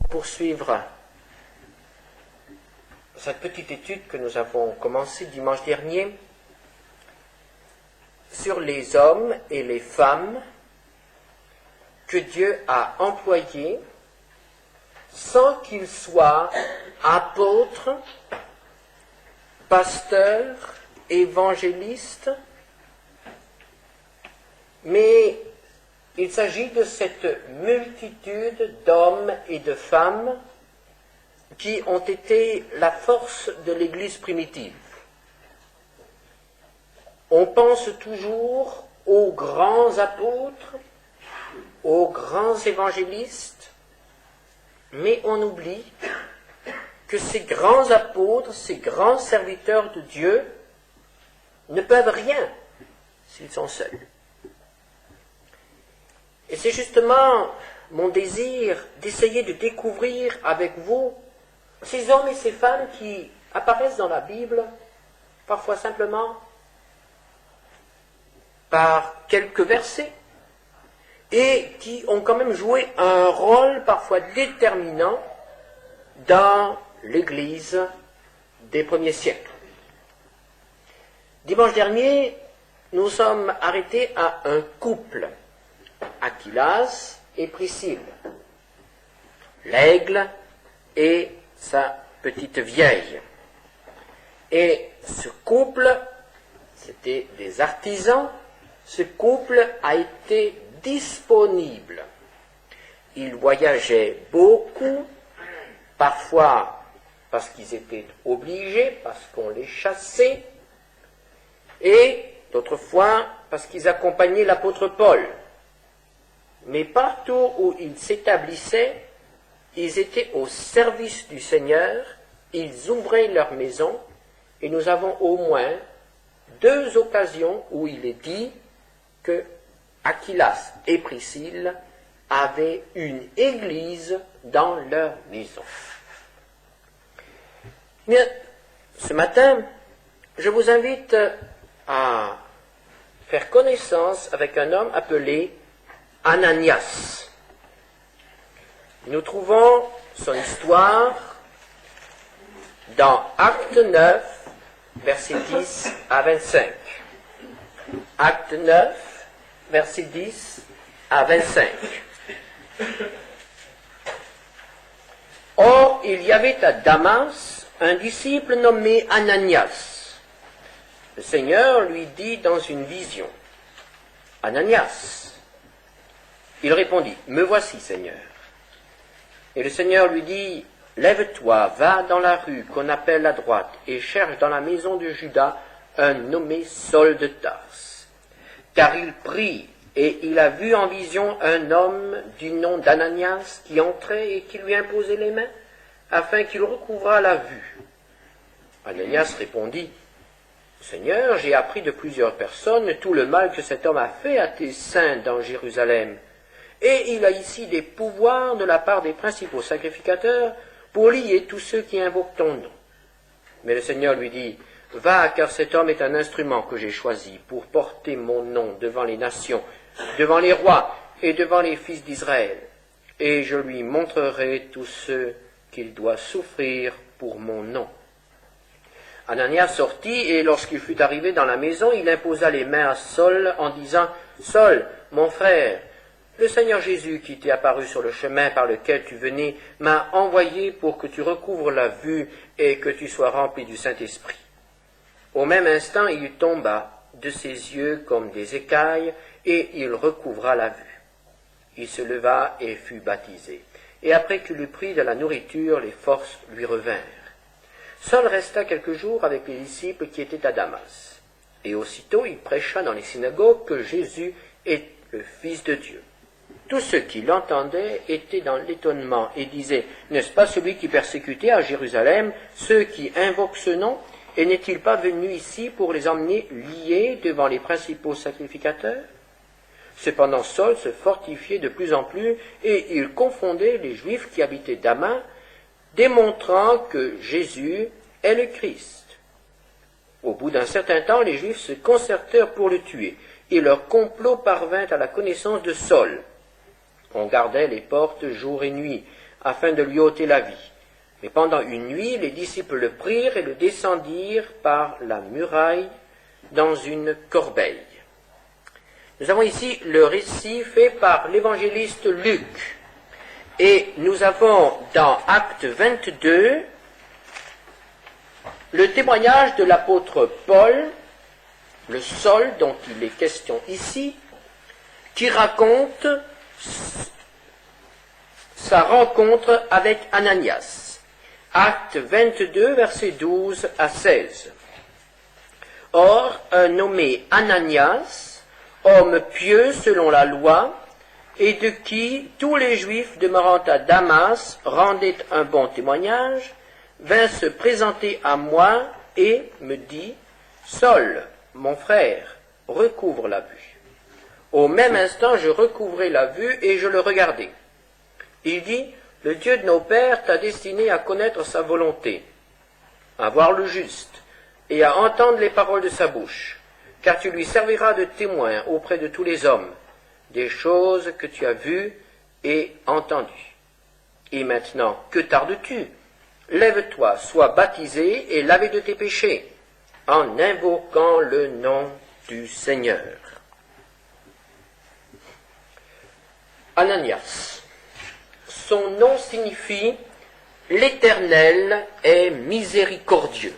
Poursuivre cette petite étude que nous avons commencée dimanche dernier sur les hommes et les femmes que Dieu a employés sans qu'ils soient apôtres, pasteurs, évangélistes, mais il s'agit de cette multitude d'hommes et de femmes qui ont été la force de l'Église primitive. On pense toujours aux grands apôtres, aux grands évangélistes, mais on oublie que ces grands apôtres, ces grands serviteurs de Dieu ne peuvent rien s'ils sont seuls. Et c'est justement mon désir d'essayer de découvrir avec vous ces hommes et ces femmes qui apparaissent dans la Bible, parfois simplement par quelques versets, et qui ont quand même joué un rôle parfois déterminant dans l'Église des premiers siècles. Dimanche dernier, nous sommes arrêtés à un couple, Aquilas et Priscille, l'aigle et sa petite vieille. Et ce couple, c'était des artisans, ce couple a été disponible. Ils voyageaient beaucoup, parfois parce qu'ils étaient obligés, parce qu'on les chassait, et d'autres fois parce qu'ils accompagnaient l'apôtre Paul. Mais partout où ils s'établissaient, ils étaient au service du Seigneur, ils ouvraient leur maison, et nous avons au moins 2 occasions où il est dit que Aquilas et Priscille avaient une église dans leur maison. Bien, ce matin, je vous invite à faire connaissance avec un homme appelé Ananias. Nous trouvons son histoire dans Acte 9, versets 10 à 25. Acte 9, versets 10 à 25. Or, il y avait à Damas un disciple nommé Ananias. Le Seigneur lui dit dans une vision, « Ananias !» Il répondit, « Me voici, Seigneur. » Et le Seigneur lui dit, « Lève-toi, va dans la rue qu'on appelle à droite, et cherche dans la maison de Judas un nommé Saul de Tarse. Car il prie, et il a vu en vision un homme du nom d'Ananias qui entrait et qui lui imposait les mains, afin qu'il recouvrât la vue. » Ananias répondit, « Seigneur, j'ai appris de plusieurs personnes tout le mal que cet homme a fait à tes saints dans Jérusalem. Et il a ici des pouvoirs de la part des principaux sacrificateurs pour lier tous ceux qui invoquent ton nom. » Mais le Seigneur lui dit, « Va, car cet homme est un instrument que j'ai choisi pour porter mon nom devant les nations, devant les rois et devant les fils d'Israël. Et je lui montrerai tout ce qu'il doit souffrir pour mon nom. » Ananias sortit, et lorsqu'il fut arrivé dans la maison, il imposa les mains à Saul en disant, « Saul, mon frère, le Seigneur Jésus qui t'est apparu sur le chemin par lequel tu venais m'a envoyé pour que tu recouvres la vue et que tu sois rempli du Saint-Esprit. » Au même instant, il tomba de ses yeux comme des écailles, et il recouvra la vue. Il se leva et fut baptisé. Et après qu'il eut pris de la nourriture, les forces lui revinrent. Saul resta quelques jours avec les disciples qui étaient à Damas. Et aussitôt il prêcha dans les synagogues que Jésus est le Fils de Dieu. Tous ceux qui l'entendaient étaient dans l'étonnement et disaient, « N'est-ce pas celui qui persécutait à Jérusalem ceux qui invoquent ce nom? Et n'est-il pas venu ici pour les emmener liés devant les principaux sacrificateurs ?» Cependant Saul se fortifiait de plus en plus, et il confondait les Juifs qui habitaient Damas, démontrant que Jésus est le Christ. Au bout d'un certain temps, les Juifs se concertèrent pour le tuer, et leur complot parvint à la connaissance de Saul. On gardait les portes jour et nuit, afin de lui ôter la vie. Mais pendant une nuit, les disciples le prirent et le descendirent par la muraille dans une corbeille. Nous avons ici le récit fait par l'évangéliste Luc. Et nous avons dans Acte 22 le témoignage de l'apôtre Paul, le Saul dont il est question ici, qui raconte sa rencontre avec Ananias. Acte 22, versets 12 à 16. Or, un nommé Ananias, homme pieux selon la loi, et de qui tous les Juifs demeurant à Damas rendaient un bon témoignage, vint se présenter à moi et me dit, « Saul, mon frère, recouvre la vue. » Au même instant, je recouvrai la vue et je le regardai. Il dit, « Le Dieu de nos pères t'a destiné à connaître sa volonté, à voir le juste et à entendre les paroles de sa bouche, car tu lui serviras de témoin auprès de tous les hommes, des choses que tu as vues et entendues. Et maintenant, que tardes-tu? Lève-toi, sois baptisé et lavé de tes péchés, en invoquant le nom du Seigneur. » Ananias. Son nom signifie « L'Éternel est miséricordieux ».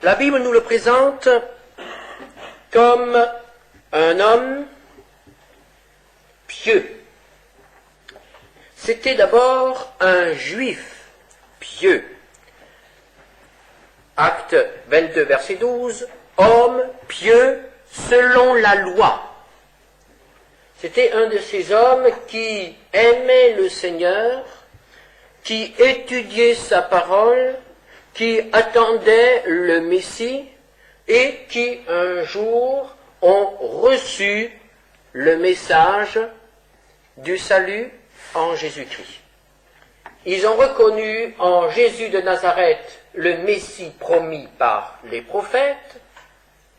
La Bible nous le présente comme un homme pieux. C'était d'abord un juif pieux. Acte 22, verset 12, homme pieux selon la loi. C'était un de ces hommes qui aimait le Seigneur, qui étudiait sa parole, qui attendait le Messie et qui un jour ont reçu le message du salut en Jésus-Christ. Ils ont reconnu en Jésus de Nazareth le Messie promis par les prophètes,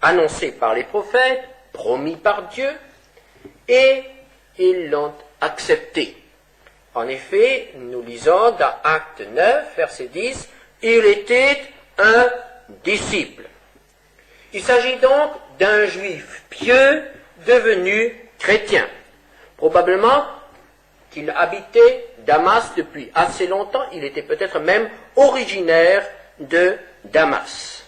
annoncé par les prophètes, promis par Dieu, et ils l'ont accepté. En effet, nous lisons dans Acte 9, verset 10, « Il était un disciple ». Il s'agit donc d'un juif pieux devenu chrétien. Probablement qu'il habitait Damas depuis assez longtemps, il était peut-être même originaire de Damas.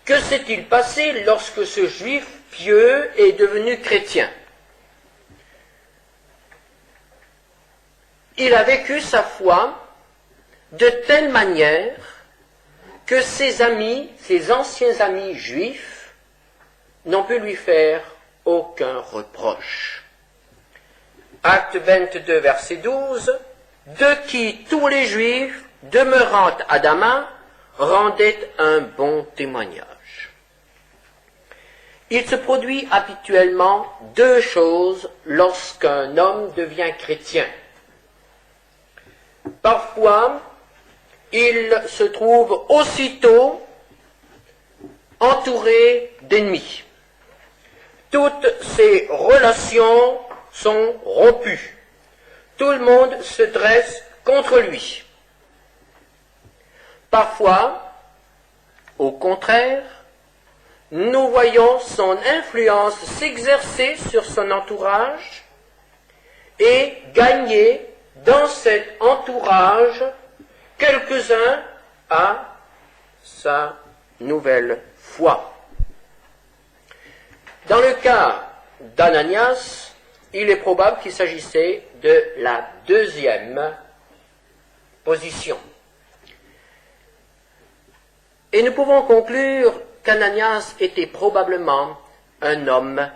Que s'est-il passé lorsque ce juif pieux est devenu chrétien? Il a vécu sa foi de telle manière que ses amis, ses anciens amis juifs, n'ont pu lui faire aucun reproche. Acte 22, verset 12, « De qui tous les Juifs, demeurant à Damas, rendaient un bon témoignage. » Il se produit habituellement deux choses lorsqu'un homme devient chrétien. Parfois, il se trouve aussitôt entouré d'ennemis. Toutes ses relations sont rompues. Tout le monde se dresse contre lui. Parfois, au contraire, nous voyons son influence s'exercer sur son entourage et gagner dans cet entourage quelques-uns à sa nouvelle foi. Dans le cas d'Ananias, il est probable qu'il s'agissait de la deuxième position. Et nous pouvons conclure qu'Ananias était probablement un homme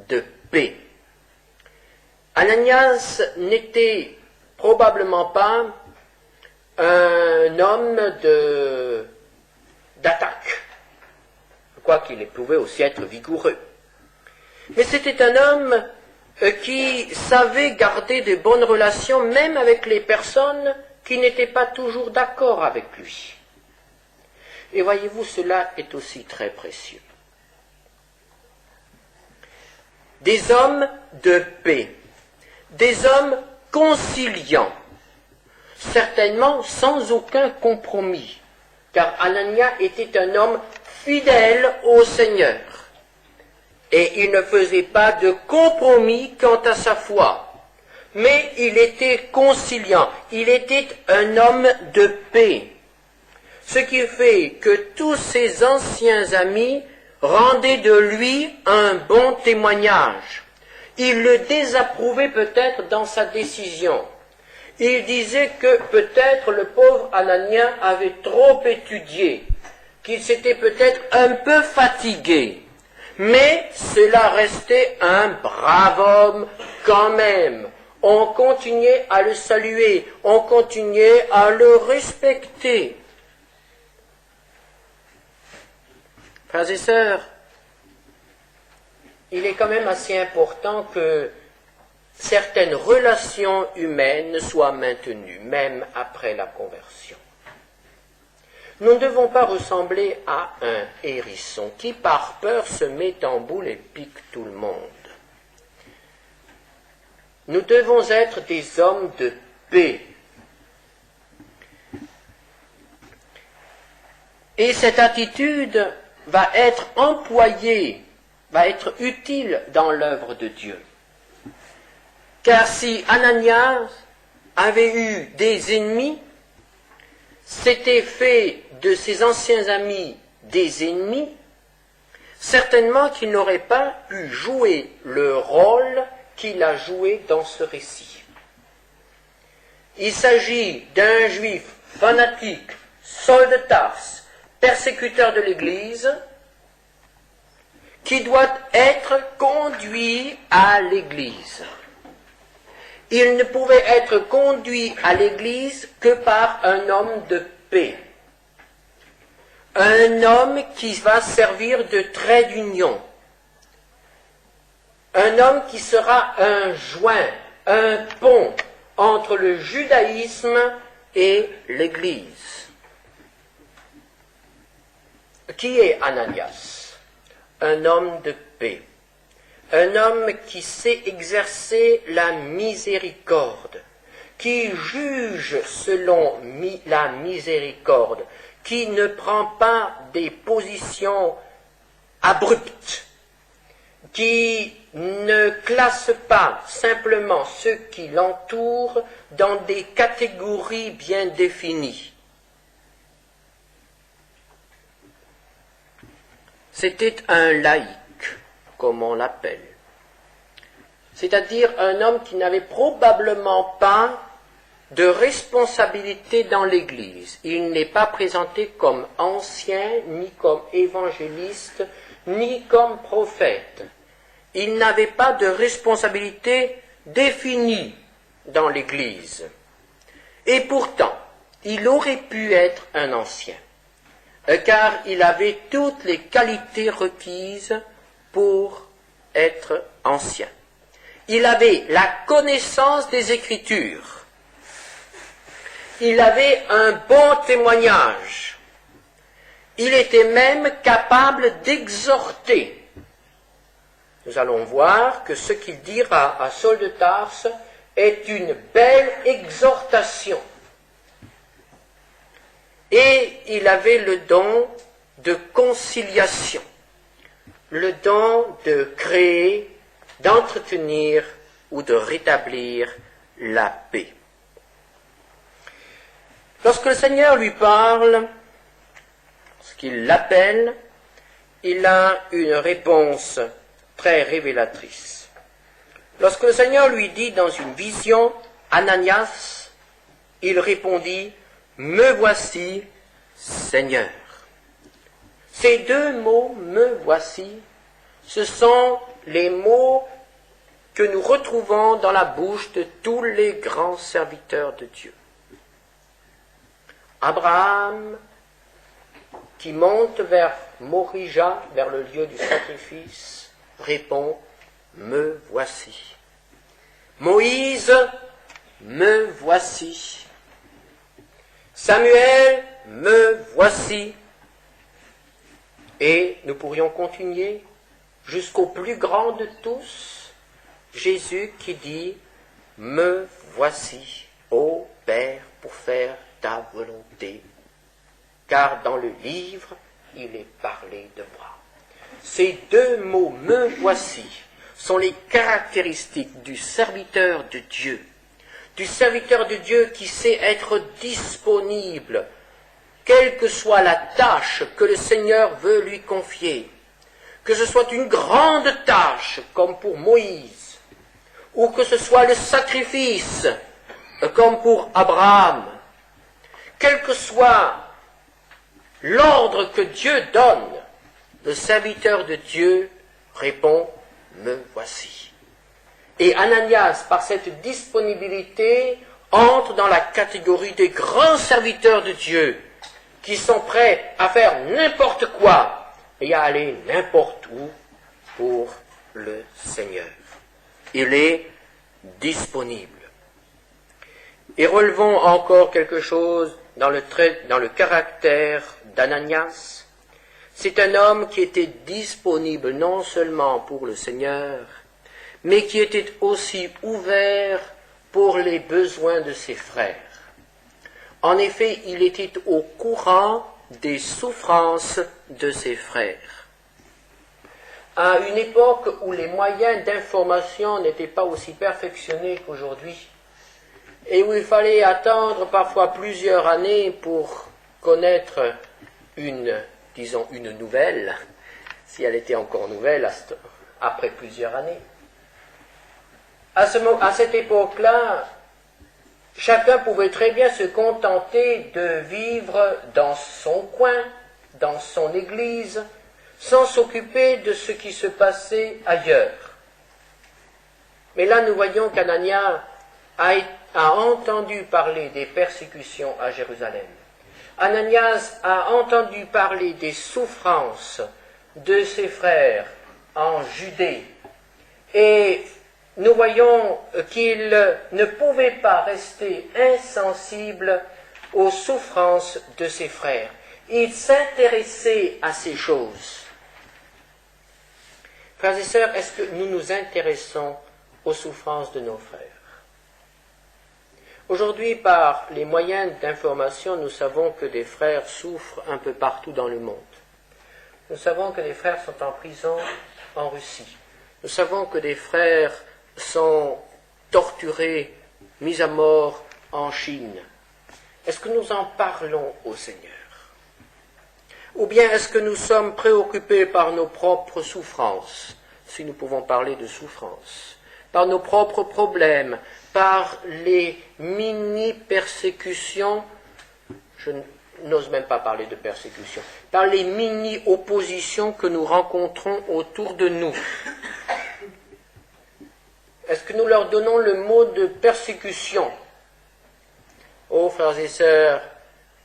de paix. Ananias n'était probablement pas un homme d'attaque, quoiqu'il pouvait aussi être vigoureux. Mais c'était un homme qui savait garder de bonnes relations même avec les personnes qui n'étaient pas toujours d'accord avec lui. Et voyez-vous, cela est aussi très précieux. des hommes de paix, des hommes conciliants, certainement sans aucun compromis, car Ananias était un homme fidèle au Seigneur, et il ne faisait pas de compromis quant à sa foi, mais il était conciliant, il était un homme de paix, ce qui fait que tous ses anciens amis rendaient de lui un bon témoignage. Ils le désapprouvaient peut-être dans sa décision. Ils disaient que peut-être le pauvre Ananias avait trop étudié, qu'il s'était peut-être un peu fatigué, mais cela restait un brave homme quand même. On continuait à le saluer, on continuait à le respecter. Frères et sœurs, il est quand même assez important que certaines relations humaines soient maintenues, même après la conversion. Nous ne devons pas ressembler à un hérisson qui, par peur, se met en boule et pique tout le monde. Nous devons être des hommes de paix. Et cette attitude va être employée, va être utile dans l'œuvre de Dieu. Car si Ananias avait eu des ennemis, s'était fait de ses anciens amis des ennemis, certainement qu'il n'aurait pas pu jouer le rôle qu'il a joué dans ce récit. Il s'agit d'un juif fanatique, Saul de Tarse, persécuteur de l'Église, qui doit être conduit à l'Église. Il ne pouvait être conduit à l'Église que par un homme de paix, un homme qui va servir de trait d'union, un homme qui sera un joint, un pont entre le judaïsme et l'Église. Qui est Ananias? Un homme de paix. Un homme qui sait exercer la miséricorde, qui juge selon la miséricorde, qui ne prend pas des positions abruptes, qui ne classe pas simplement ceux qui l'entourent dans des catégories bien définies. C'était un laïc, comme on l'appelle, c'est-à-dire un homme qui n'avait probablement pas de responsabilité dans l'Église. Il n'est pas présenté comme ancien, ni comme évangéliste, ni comme prophète. Il n'avait pas de responsabilité définie dans l'Église. Et pourtant, il aurait pu être un ancien, car il avait toutes les qualités requises pour être ancien. Il avait la connaissance des Écritures. Il avait un bon témoignage. Il était même capable d'exhorter. Nous allons voir que ce qu'il dira à Saul de Tarse est une belle exhortation. Et il avait le don de conciliation, le don de créer, d'entretenir ou de rétablir la paix. Lorsque le Seigneur lui parle, lorsqu'il l'appelle, il a une réponse très révélatrice. Lorsque le Seigneur lui dit dans une vision, Ananias, il répondit, me voici, Seigneur. Ces deux mots, me voici, ce sont les mots que nous retrouvons dans la bouche de tous les grands serviteurs de Dieu. Abraham, qui monte vers Morija, vers le lieu du sacrifice, répond, me voici. Moïse, me voici. Samuel, me voici. Et nous pourrions continuer jusqu'au plus grand de tous, Jésus qui dit « Me voici, ô Père, pour faire ta volonté ». Car dans le livre, il est parlé de moi. Ces deux mots « me voici » sont les caractéristiques du serviteur de Dieu. Du serviteur de Dieu qui sait être disponible, quelle que soit la tâche que le Seigneur veut lui confier. Que ce soit une grande tâche, comme pour Moïse, ou que ce soit le sacrifice, comme pour Abraham. Quel que soit l'ordre que Dieu donne, le serviteur de Dieu répond « Me voici ». Et Ananias, par cette disponibilité, entre dans la catégorie des grands serviteurs de Dieu, qui sont prêts à faire n'importe quoi et à aller n'importe où pour le Seigneur. Il est disponible. Et relevons encore quelque chose dans le caractère d'Ananias. C'est un homme qui était disponible non seulement pour le Seigneur, mais qui était aussi ouvert pour les besoins de ses frères. En effet, il était au courant des souffrances de ses frères. À une époque où les moyens d'information n'étaient pas aussi perfectionnés qu'aujourd'hui, et où il fallait attendre parfois plusieurs années pour connaître une nouvelle, si elle était encore nouvelle après plusieurs années. À cette époque-là, chacun pouvait très bien se contenter de vivre dans son coin, dans son église, sans s'occuper de ce qui se passait ailleurs. Mais là, nous voyons qu'Ananias a entendu parler des persécutions à Jérusalem. Ananias a entendu parler des souffrances de ses frères en Judée. Et nous voyons qu'il ne pouvait pas rester insensible aux souffrances de ses frères. Il s'intéressait à ces choses. Frères et sœurs, est-ce que nous nous intéressons aux souffrances de nos frères? Aujourd'hui, par les moyens d'information, nous savons que des frères souffrent un peu partout dans le monde. Nous savons que des frères sont en prison en Russie. Nous savons que des frères sont torturés, mis à mort en Chine. Est-ce que nous en parlons au Seigneur? Ou bien est-ce que nous sommes préoccupés par nos propres souffrances, si nous pouvons parler de souffrance, par nos propres problèmes, par les mini-persécutions, je n'ose même pas parler de persécution, par les mini-oppositions que nous rencontrons autour de nous. Est-ce que nous leur donnons le mot de persécution? Oh, frères et sœurs,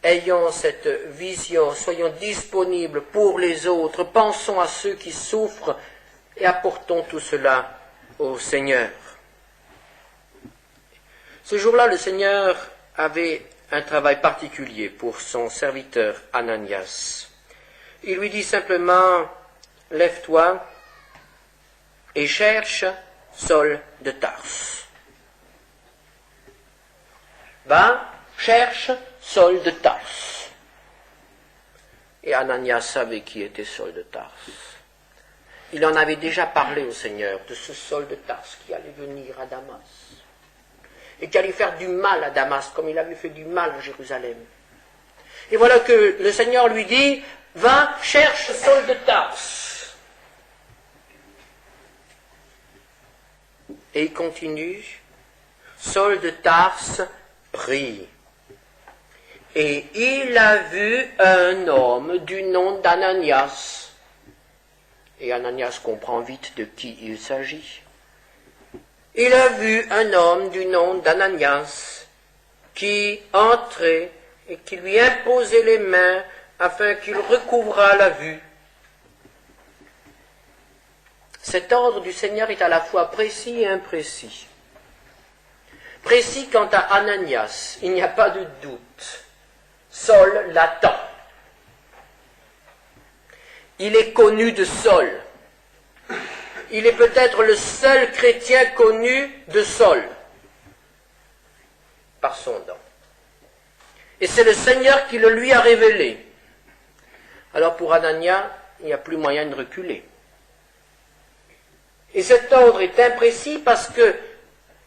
ayons cette vision, soyons disponibles pour les autres, pensons à ceux qui souffrent et apportons tout cela au Seigneur. Ce jour-là, le Seigneur avait un travail particulier pour son serviteur Ananias. Il lui dit simplement, « Lève-toi et cherche Saul de Tarse. » Va, cherche Saul de Tarse. Et Ananias savait qui était Saul de Tarse. Il en avait déjà parlé au Seigneur de ce Saul de Tarse qui allait venir à Damas et qui allait faire du mal à Damas comme il avait fait du mal à Jérusalem. Et voilà que le Seigneur lui dit, va, cherche Saul de Tarse. Et il continue, Saul de Tarse prie. Et il a vu un homme du nom d'Ananias. Et Ananias comprend vite de qui il s'agit. Il a vu un homme du nom d'Ananias qui entrait et qui lui imposait les mains afin qu'il recouvrât la vue. Cet ordre du Seigneur est à la fois précis et imprécis. Précis quant à Ananias, il n'y a pas de doute. Saul l'attend. Il est connu de Saul. il est peut-être le seul chrétien connu de Saul, par son don. Et c'est le Seigneur qui le lui a révélé. Alors pour Anania, il n'y a plus moyen de reculer. Et cet ordre est imprécis parce que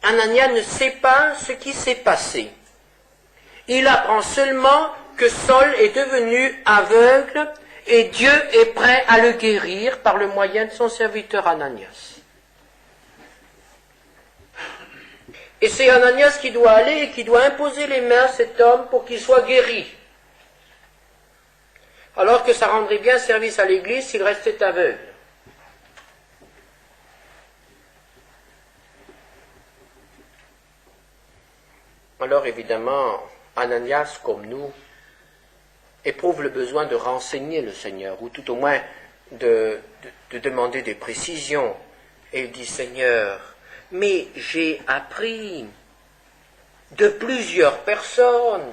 Anania ne sait pas ce qui s'est passé. Il apprend seulement que Saul est devenu aveugle et Dieu est prêt à le guérir par le moyen de son serviteur Ananias. Et c'est Ananias qui doit aller et qui doit imposer les mains à cet homme pour qu'il soit guéri. Alors que ça rendrait bien service à l'Église s'il restait aveugle. Alors évidemment, Ananias, comme nous, éprouve le besoin de renseigner le Seigneur, ou tout au moins de demander des précisions. Et il dit, Seigneur, mais j'ai appris de plusieurs personnes.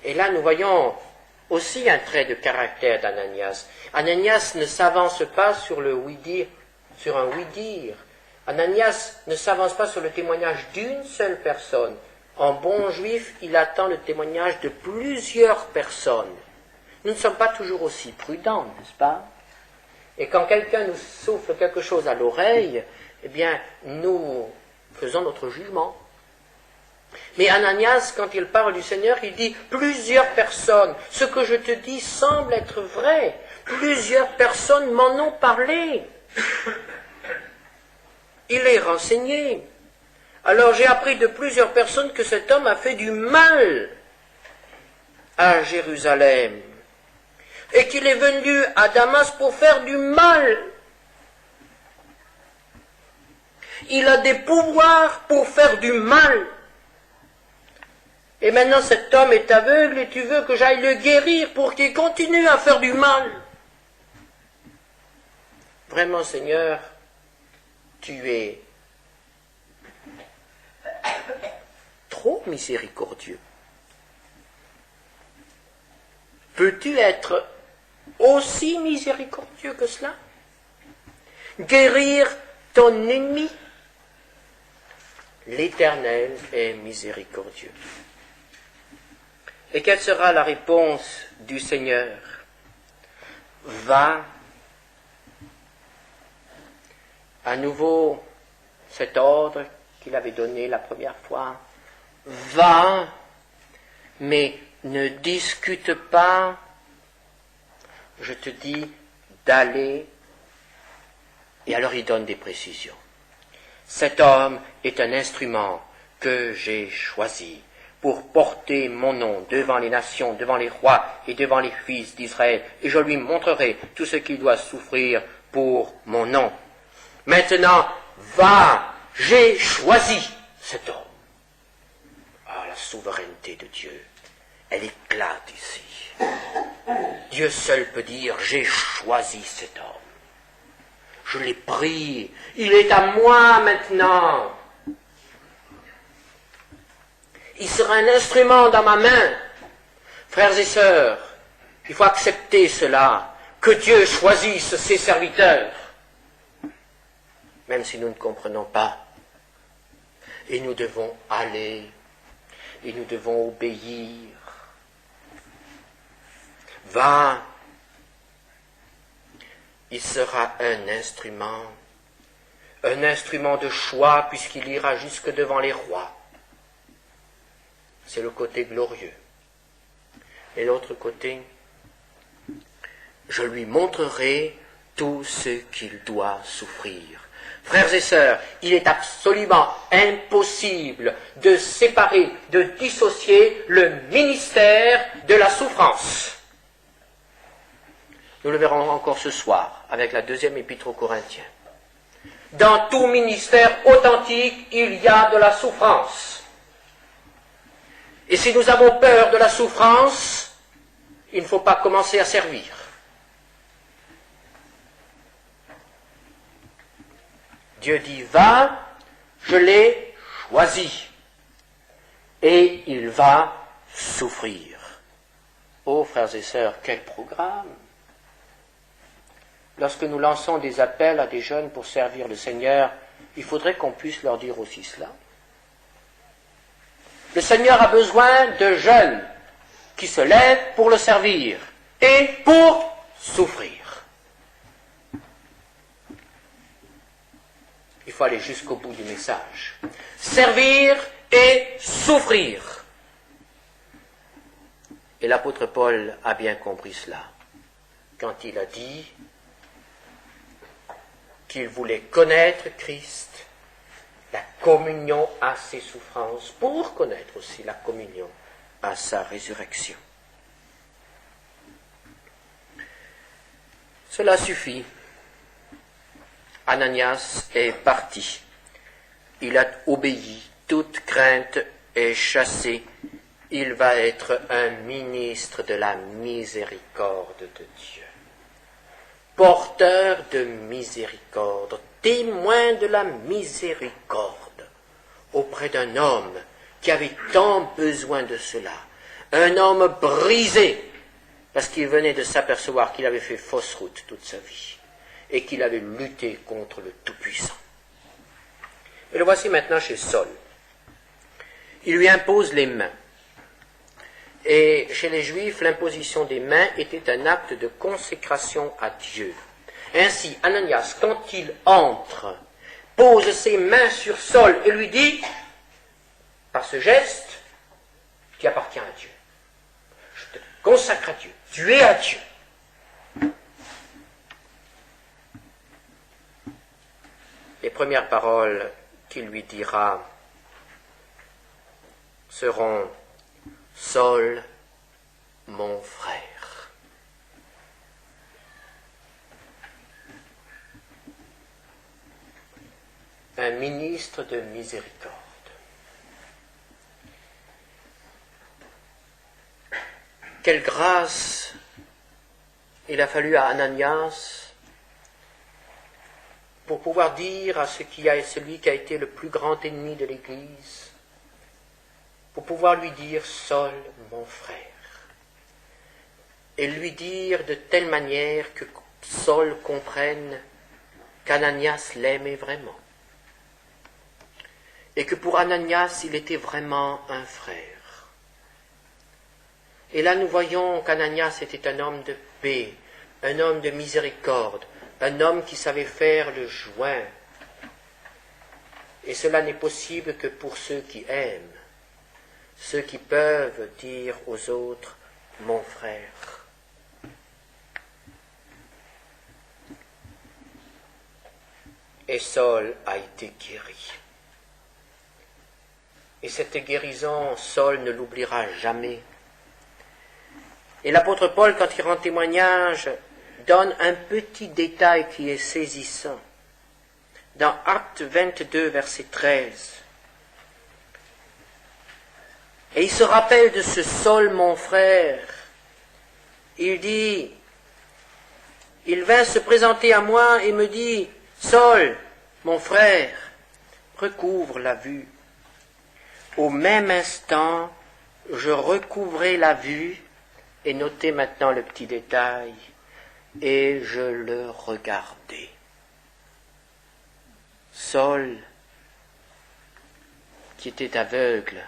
Et là, nous voyons aussi un trait de caractère d'Ananias. Ananias ne s'avance pas sur le oui-dire, sur un oui-dire. Ananias ne s'avance pas sur le témoignage d'une seule personne. En bon juif, il attend le témoignage de plusieurs personnes. Nous ne sommes pas toujours aussi prudents, n'est-ce pas? Et quand quelqu'un nous souffle quelque chose à l'oreille, eh bien, nous faisons notre jugement. Mais Ananias, quand il parle du Seigneur, il dit « Plusieurs personnes, ce que je te dis semble être vrai. Plusieurs personnes m'en ont parlé. » Il est renseigné. Alors j'ai appris de plusieurs personnes que cet homme a fait du mal à Jérusalem et qu'il est venu à Damas pour faire du mal. Il a des pouvoirs pour faire du mal. Et maintenant cet homme est aveugle et tu veux que j'aille le guérir pour qu'il continue à faire du mal. Vraiment, Seigneur, tu es trop miséricordieux. Peux-tu être aussi miséricordieux que cela? Guérir ton ennemi? L'Éternel est miséricordieux. Et quelle sera la réponse du Seigneur? Va. À nouveau, cet ordre qu'il avait donné la première fois. Va, mais ne discute pas. Je te dis d'aller. Et alors il donne des précisions. Cet homme est un instrument que j'ai choisi pour porter mon nom devant les nations, devant les rois et devant les fils d'Israël. Et je lui montrerai tout ce qu'il doit souffrir pour mon nom. Maintenant, va, j'ai choisi cet homme. Ah, la souveraineté de Dieu, elle éclate ici. Dieu seul peut dire, j'ai choisi cet homme. Je l'ai pris, il est à moi maintenant. Il sera un instrument dans ma main. Frères et sœurs, il faut accepter cela, que Dieu choisisse ses serviteurs, même si nous ne comprenons pas. Et nous devons aller, et nous devons obéir. Va, il sera un instrument de choix, puisqu'il ira jusque devant les rois. C'est le côté glorieux. Et l'autre côté, je lui montrerai tout ce qu'il doit souffrir. Frères et sœurs, il est absolument impossible de séparer, de dissocier le ministère de la souffrance. Nous le verrons encore ce soir avec la deuxième épître aux Corinthiens. Dans tout ministère authentique, il y a de la souffrance. Et si nous avons peur de la souffrance, il ne faut pas commencer à servir. Dieu dit, va, je l'ai choisi. Et il va souffrir. Oh, frères et sœurs, quel programme! lorsque nous lançons des appels à des jeunes pour servir le Seigneur, il faudrait qu'on puisse leur dire aussi cela. Le Seigneur a besoin de jeunes qui se lèvent pour le servir et pour souffrir. Il faut aller jusqu'au bout du message. Servir et souffrir. Et l'apôtre Paul a bien compris cela quand il a dit qu'il voulait connaître Christ, la communion à ses souffrances, pour connaître aussi la communion à sa résurrection. Cela suffit. Ananias est parti. Il a obéi, toute crainte est chassée. Il va être un ministre de la miséricorde de Dieu. Porteur de miséricorde, témoin de la miséricorde auprès d'un homme qui avait tant besoin de cela. Un homme brisé parce qu'il venait de s'apercevoir qu'il avait fait fausse route toute sa vie et qu'il avait lutté contre le Tout-Puissant. Et le voici maintenant chez Saul. Il lui impose les mains. Et chez les Juifs, l'imposition des mains était un acte de consécration à Dieu. Ainsi, Ananias, quand il entre, pose ses mains sur Saul et lui dit, par ce geste, tu appartiens à Dieu. Je te consacre à Dieu. Tu es à Dieu. Les premières paroles qu'il lui dira seront « Saul, mon frère ». Un ministre de miséricorde. Quelle grâce il a fallu à Ananias pour pouvoir dire à celui qui a été le plus grand ennemi de l'Église, pour pouvoir lui dire « Saul, mon frère », et lui dire de telle manière que Saul comprenne qu'Ananias l'aimait vraiment, et que pour Ananias, il était vraiment un frère. Et là, nous voyons qu'Ananias était un homme de paix, un homme de miséricorde, un homme qui savait faire le joint. Et cela n'est possible que pour ceux qui aiment, ceux qui peuvent dire aux autres « mon frère ». Et Saul a été guéri. Et cette guérison, Saul ne l'oubliera jamais. Et l'apôtre Paul, quand il rend témoignage, donne un petit détail qui est saisissant. Dans Actes 22, verset 13. Et il se rappelle de ce Saul, mon frère. Il dit, il vint se présenter à moi et me dit, Saul, mon frère, recouvre la vue. Au même instant, je recouvrai la vue, et notez maintenant le petit détail, et je le regardai. Saul, qui était aveugle,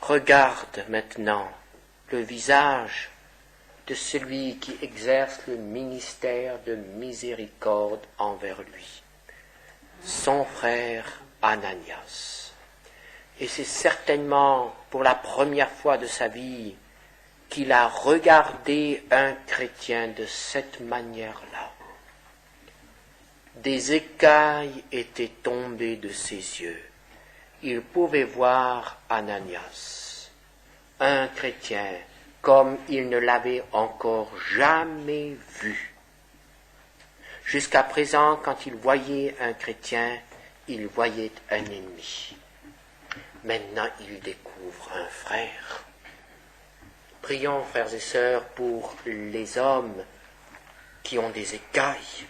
regarde maintenant le visage de celui qui exerce le ministère de miséricorde envers lui, son frère Ananias. Et c'est certainement pour la première fois de sa vie qu'il a regardé un chrétien de cette manière-là. Des écailles étaient tombées de ses yeux. Il pouvait voir Ananias, un chrétien comme il ne l'avait encore jamais vu. Jusqu'à présent, quand il voyait un chrétien, il voyait un ennemi. Maintenant, il découvre un frère. Prions, frères et sœurs, pour les hommes qui ont des écailles.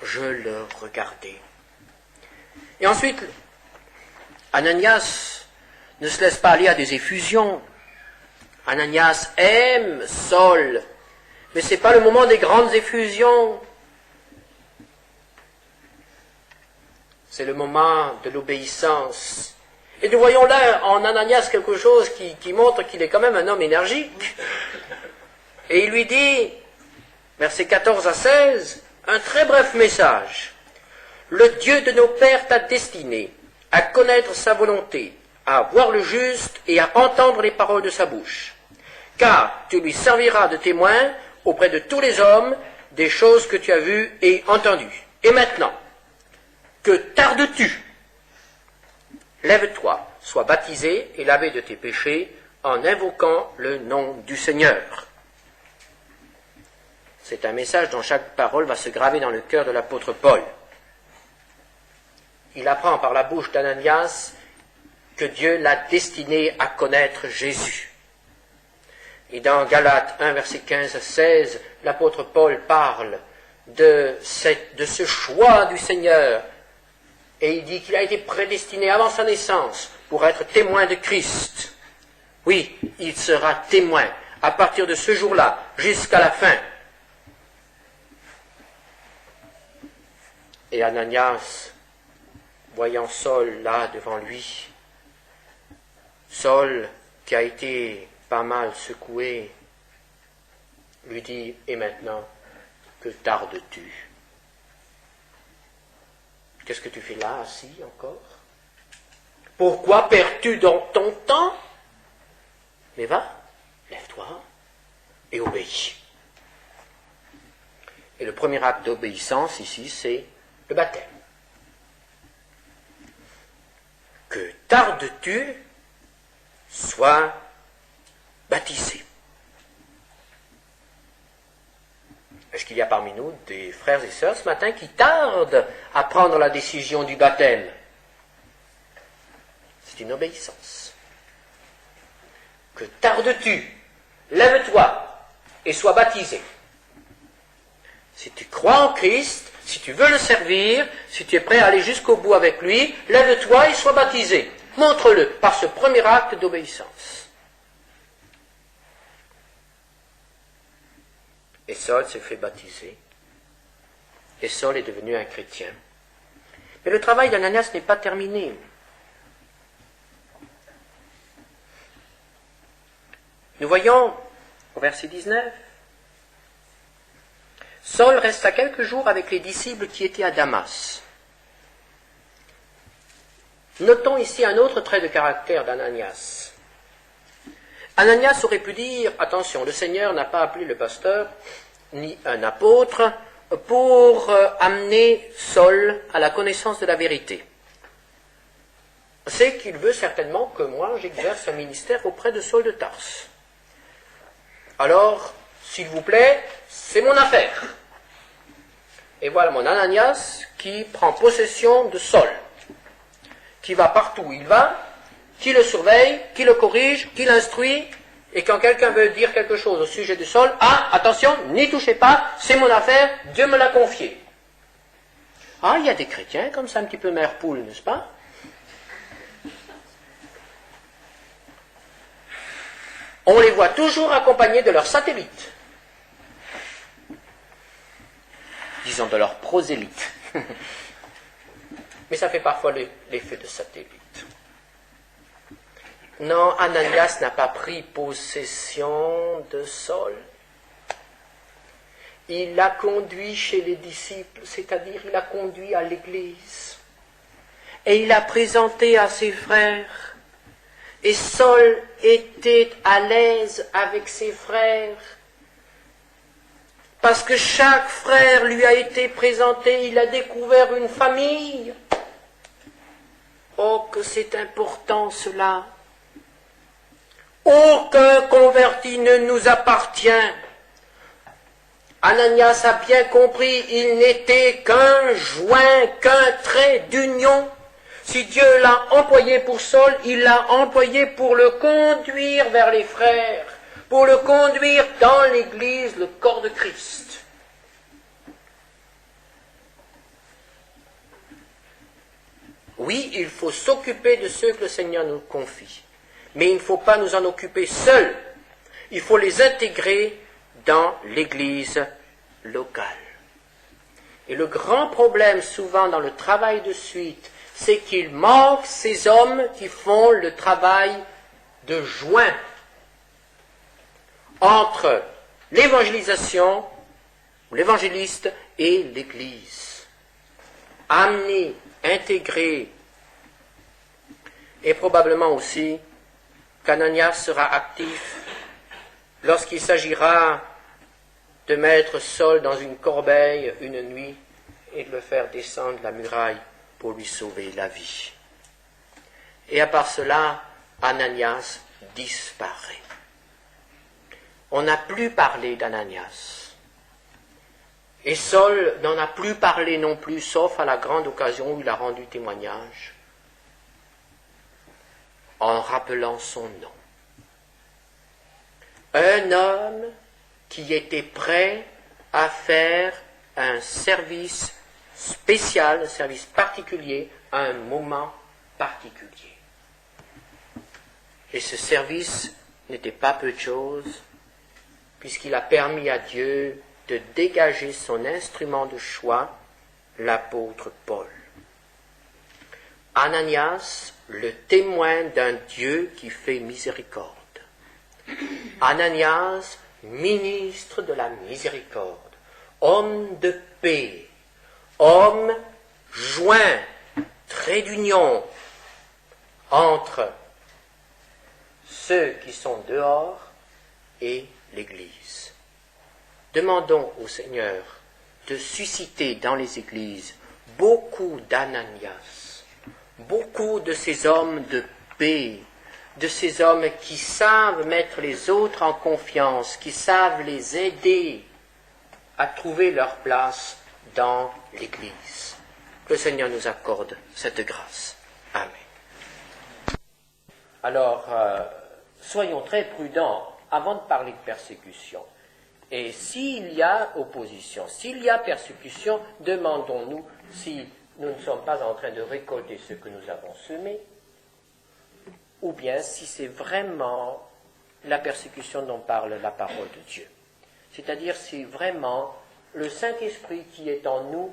Je le regardais. Et ensuite, Ananias ne se laisse pas aller à des effusions. Ananias aime Saul Mais ce n'est pas le moment des grandes effusions. C'est le moment de l'obéissance. Et nous voyons là en Ananias quelque chose qui montre qu'il est quand même un homme énergique. Et il lui dit, versets 14 à 16, un très bref message. Le Dieu de nos pères t'a destiné à connaître sa volonté, à voir le juste et à entendre les paroles de sa bouche. Car tu lui serviras de témoin auprès de tous les hommes des choses que tu as vues et entendues. Et maintenant, que tardes-tu? Lève-toi, sois baptisé et lavé de tes péchés en invoquant le nom du Seigneur. C'est un message dont chaque parole va se graver dans le cœur de l'apôtre Paul. Il apprend par la bouche d'Ananias que Dieu l'a destiné à connaître Jésus. Et dans Galates 1, versets 15 à 16, l'apôtre Paul parle de ce choix du Seigneur. Et il dit qu'il a été prédestiné avant sa naissance pour être témoin de Christ. Oui, il sera témoin à partir de ce jour-là jusqu'à la fin. Et Ananias, voyant Saul là devant lui, Saul qui a été pas mal secoué, lui dit, et maintenant, que tardes-tu? Qu'est-ce que tu fais là, assis encore? Pourquoi perds-tu donc ton temps? Mais va, lève-toi et obéis. Et le premier acte d'obéissance ici, c'est le baptême. Que tardes-tu? Sois baptisé. Est-ce qu'il y a parmi nous des frères et sœurs ce matin qui tardent à prendre la décision du baptême? C'est une obéissance. Que tardes-tu? Lève-toi et sois baptisé. Si tu crois en Christ, si tu veux le servir, si tu es prêt à aller jusqu'au bout avec lui, lève-toi et sois baptisé. Montre-le par ce premier acte d'obéissance. Et Saul s'est fait baptiser. Et Saul est devenu un chrétien. Mais le travail d'Ananias n'est pas terminé. Nous voyons au verset 19, Saul resta quelques jours avec les disciples qui étaient à Damas. Notons ici un autre trait de caractère d'Ananias. Ananias aurait pu dire, attention, le Seigneur n'a pas appelé le pasteur ni un apôtre pour amener Saul à la connaissance de la vérité. C'est qu'il veut certainement que moi j'exerce un ministère auprès de Saul de Tarse. Alors, s'il vous plaît, c'est mon affaire. Et voilà mon Ananias qui prend possession de Saul, qui va partout où il va, qui le surveille, qui le corrige, qui l'instruit, et quand quelqu'un veut dire quelque chose au sujet de Saul, ah, attention, n'y touchez pas, c'est mon affaire, Dieu me l'a confié. Ah, il y a des chrétiens comme ça, un petit peu mère poule, n'est-ce pas? On les voit toujours accompagnés de leurs satellites. Disons de leurs prosélytes. Mais ça fait parfois l'effet de satellite. Non, Ananias n'a pas pris possession de Saul. Il l'a conduit chez les disciples, c'est-à-dire il l'a conduit à l'église. Et il l'a présenté à ses frères. Et Saul était à l'aise avec ses frères. Parce que chaque frère lui a été présenté, il a découvert une famille. Oh, que c'est important cela. Aucun converti ne nous appartient. Ananias a bien compris, il n'était qu'un joint, qu'un trait d'union. Si Dieu l'a employé pour Saul, il l'a employé pour le conduire vers les frères, pour le conduire dans l'Église, le corps de Christ. Oui, il faut s'occuper de ceux que le Seigneur nous confie, mais il ne faut pas nous en occuper seuls. Il faut les intégrer dans l'Église locale. Et le grand problème souvent dans le travail de suite, c'est qu'il manque ces hommes qui font le travail de joint entre l'évangélisation, l'évangéliste et l'Église. Amener, intégrer, et probablement aussi qu'Ananias sera actif lorsqu'il s'agira de mettre Saul dans une corbeille une nuit et de le faire descendre la muraille pour lui sauver la vie. Et à part cela, Ananias disparaît. On n'a plus parlé d'Ananias. Et Saul n'en a plus parlé non plus, sauf à la grande occasion où il a rendu témoignage, en rappelant son nom. Un homme qui était prêt à faire un service spécial, un service particulier, à un moment particulier. Et ce service n'était pas peu de choses, puisqu'il a permis à Dieu de dégager son instrument de choix, l'apôtre Paul. Ananias, le témoin d'un Dieu qui fait miséricorde. Ananias, ministre de la miséricorde, homme de paix, homme joint, trait d'union entre ceux qui sont dehors et l'Église. Demandons au Seigneur de susciter dans les églises beaucoup d'Ananias, beaucoup de ces hommes de paix, de ces hommes qui savent mettre les autres en confiance, qui savent les aider à trouver leur place dans l'Église. Que le Seigneur nous accorde cette grâce. Amen. Alors, soyons très prudents avant de parler de persécution. Et s'il y a opposition, s'il y a persécution, demandons-nous si nous ne sommes pas en train de récolter ce que nous avons semé, ou bien si c'est vraiment la persécution dont parle la parole de Dieu. C'est-à-dire si vraiment le Saint-Esprit qui est en nous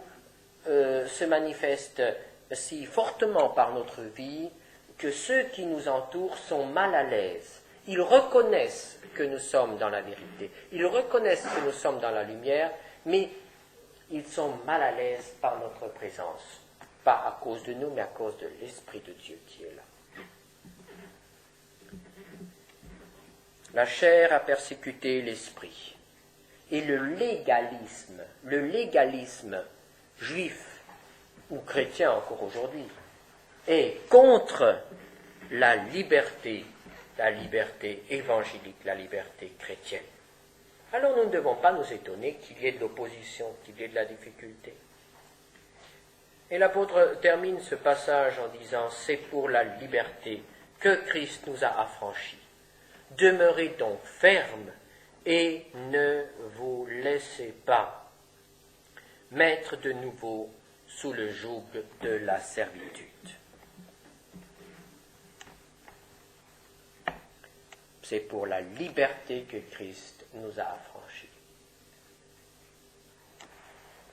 se manifeste si fortement par notre vie que ceux qui nous entourent sont mal à l'aise. Ils reconnaissent que nous sommes dans la vérité, ils reconnaissent que nous sommes dans la lumière, mais ils sont mal à l'aise par notre présence. Pas à cause de nous, mais à cause de l'Esprit de Dieu qui est là. La chair a persécuté l'esprit. Et le légalisme juif ou chrétien encore aujourd'hui, est contre la liberté évangélique, la liberté chrétienne. Alors nous ne devons pas nous étonner qu'il y ait de l'opposition, qu'il y ait de la difficulté. Et l'apôtre termine ce passage en disant « C'est pour la liberté que Christ nous a affranchis. Demeurez donc fermes et ne vous laissez pas mettre de nouveau sous le joug de la servitude. » C'est pour la liberté que Christ nous a affranchis.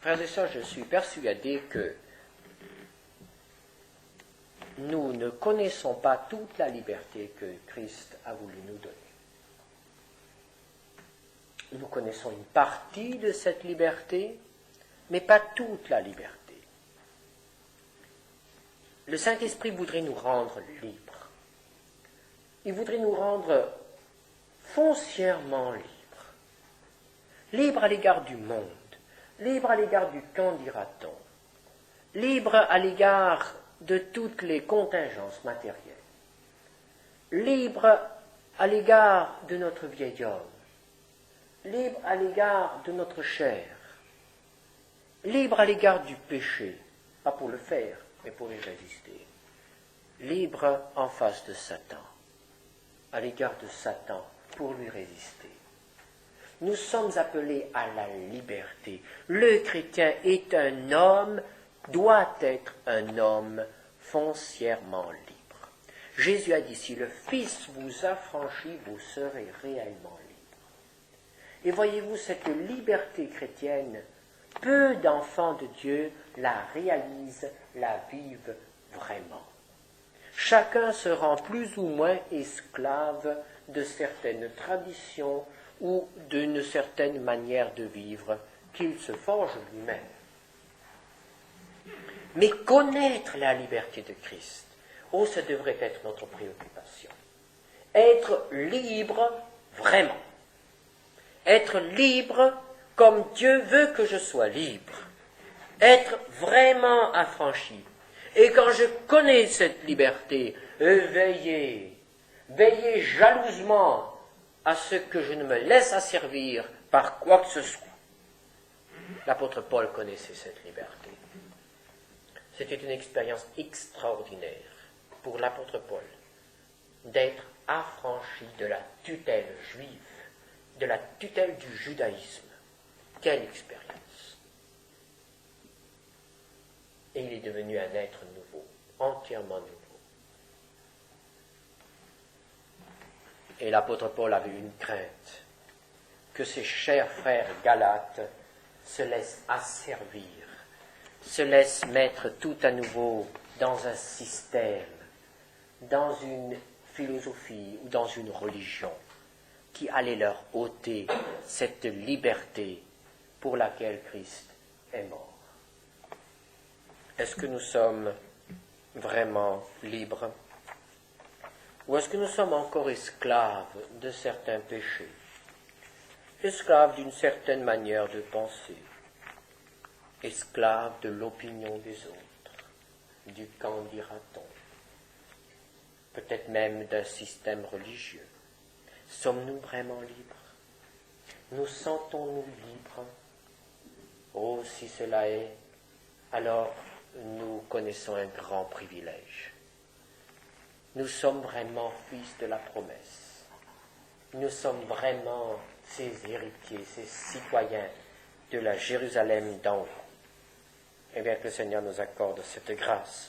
Frères et sœurs, je suis persuadé que nous ne connaissons pas toute la liberté que Christ a voulu nous donner. Nous connaissons une partie de cette liberté, mais pas toute la liberté. Le Saint-Esprit voudrait nous rendre libres. Il voudrait nous rendre foncièrement libres. Libres à l'égard du monde, libres à l'égard du qu'en dira-t-on, libres à l'égard de toutes les contingences matérielles, libres à l'égard de notre vieil homme, libre à l'égard de notre chair, libre à l'égard du péché, pas pour le faire, mais pour y résister, libre en face de Satan, à l'égard de Satan, pour lui résister. Nous sommes appelés à la liberté. Le chrétien est un homme, doit être un homme foncièrement libre. Jésus a dit, si le Fils vous affranchit, vous serez réellement libre. Et voyez-vous, cette liberté chrétienne, peu d'enfants de Dieu la réalisent, la vivent vraiment. Chacun se rend plus ou moins esclave de certaines traditions ou d'une certaine manière de vivre qu'il se forge lui-même. Mais connaître la liberté de Christ, ça devrait être notre préoccupation. Être libre vraiment. Être libre comme Dieu veut que je sois libre. Être vraiment affranchi. Et quand je connais cette liberté, veiller jalousement à ce que je ne me laisse asservir par quoi que ce soit. L'apôtre Paul connaissait cette liberté. C'était une expérience extraordinaire pour l'apôtre Paul d'être affranchi de la tutelle juive, de la tutelle du judaïsme. Quelle expérience! Et il est devenu un être nouveau, entièrement nouveau. Et l'apôtre Paul avait une crainte, que ses chers frères galates se laissent asservir, se laissent mettre tout à nouveau dans un système, dans une philosophie ou dans une religion qui allait leur ôter cette liberté pour laquelle Christ est mort. Est-ce que nous sommes vraiment libres? Ou est-ce que nous sommes encore esclaves de certains péchés, esclaves d'une certaine manière de penser, esclaves de l'opinion des autres, du qu'en dira-t-on, peut-être même d'un système religieux? Sommes-nous vraiment libres? Nous sentons-nous libres? Oh, si cela est, alors nous connaissons un grand privilège. Nous sommes vraiment fils de la promesse. Nous sommes vraiment ses héritiers, ses citoyens de la Jérusalem d'en haut. Et bien que le Seigneur nous accorde cette grâce.